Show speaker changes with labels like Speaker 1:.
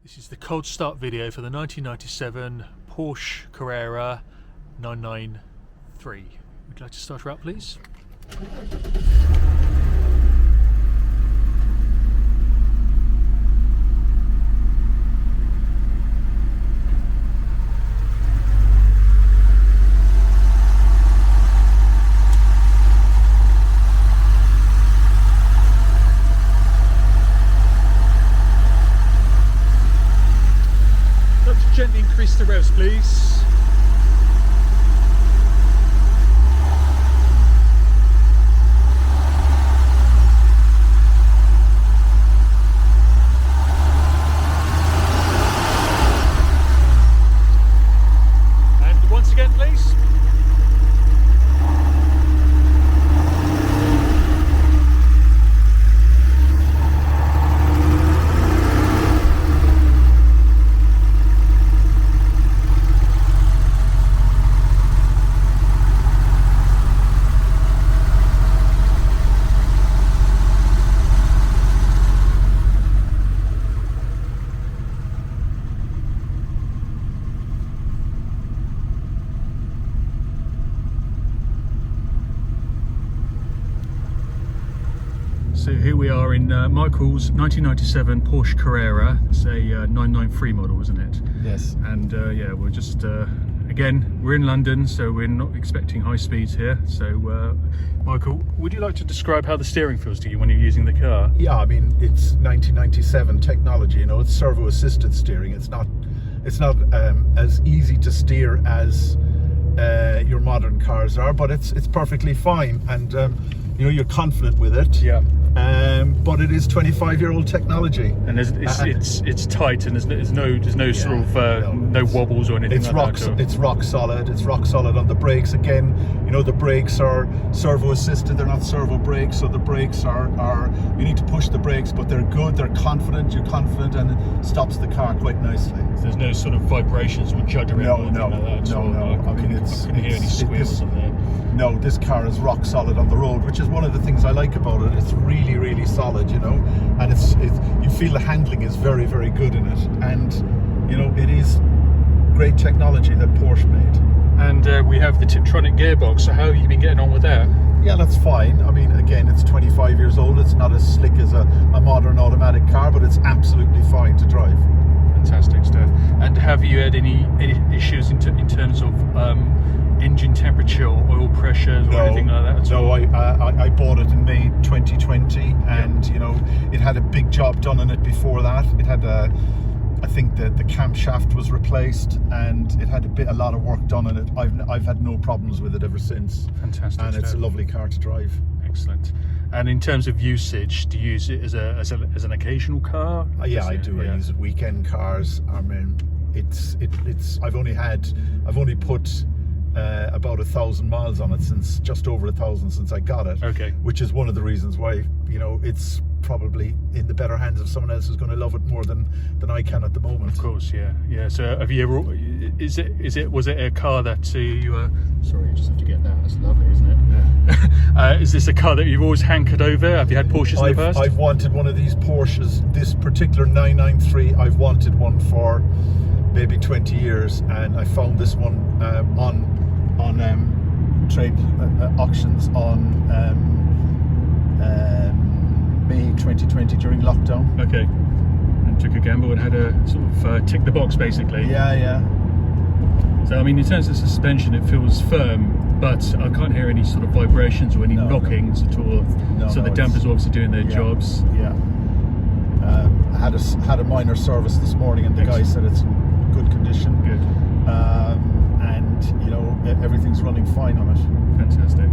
Speaker 1: This is the cold start video for the 1997 Porsche Carrera 993. Would you like to start her up, please? Gently increase the revs, please. And once again, please. So here we are in Michael's 1997 Porsche Carrera. It's a 993 model, isn't it?
Speaker 2: Yes.
Speaker 1: And yeah, we're just, again, we're in London, so we're not expecting high speeds here. So, Michael, would you like to describe how the steering feels to you when you're using the car?
Speaker 2: Yeah, I mean, it's 1997 technology, you know, it's servo assisted steering. It's not as easy to steer as your modern cars are, but it's perfectly fine. And, you know, you're confident with it.
Speaker 1: Yeah.
Speaker 2: But it is 25-year-old technology,
Speaker 1: and it's tight, and there's no sort of no wobbles or anything.
Speaker 2: It's
Speaker 1: like that.
Speaker 2: It's rock solid. It's rock solid on the brakes. Again, you know, the brakes are servo assisted. They're not servo brakes, so the brakes are you need to push the brakes, but they're good. They're confident. You're confident, and it stops the car quite nicely.
Speaker 1: There's no sort of vibrations or juddering or anything like that.
Speaker 2: No. I mean,
Speaker 1: I couldn't hear any squeals on there.
Speaker 2: No, this car is rock solid on the road, which is one of the things I like about it. It's really, really solid, you know, and it's you feel the handling is very, very good in it, and you know, it is great technology that Porsche made.
Speaker 1: And we have the Tiptronic gearbox. So how have you been getting on with that?
Speaker 2: Yeah, that's fine. I mean, again, it's 25 years old. It's not as slick as a modern automatic car, but it's absolutely fine to drive.
Speaker 1: Fantastic stuff. And have you had any issues in terms of engine temperature or oil pressures or anything like that at all?
Speaker 2: No, I bought it in May 2020, and you know, it had a big job done on it before that. It had I think the camshaft was replaced, and it had a lot of work done on it. I've had no problems with it ever since.
Speaker 1: Fantastic.
Speaker 2: And it's a lovely car to drive.
Speaker 1: Excellent. And in terms of usage, do you use it as an occasional car?
Speaker 2: Yeah, I do. I use it weekend cars. I mean, I've only put about 1,000 miles on it since, just over 1,000 since I got it. Okay. Which is one of the reasons why, you know, it's probably in the better hands of someone else who's going to love it more than I can at the moment.
Speaker 1: Of course, yeah. So have you ever? Was it a car that you? Sorry, you just have to get that. That's lovely, isn't it? Yeah. Is this a car that you've always hankered over? Have you had Porsches in the past?
Speaker 2: I've wanted one of these Porsches. This particular 993, I've wanted one for maybe 20 years, and I found this one on trade auctions on May 2020 during lockdown.
Speaker 1: Okay. And took a gamble and had a sort of tick the box, basically.
Speaker 2: Yeah.
Speaker 1: So I mean, in terms of suspension, it feels firm, but I can't hear any sort of vibrations or any knockings at all. So the dampers are obviously doing their jobs.
Speaker 2: Yeah. I had a minor service this morning, and the guy said it's in good condition.
Speaker 1: Good.
Speaker 2: And you know, everything's running fine on it.
Speaker 1: Fantastic.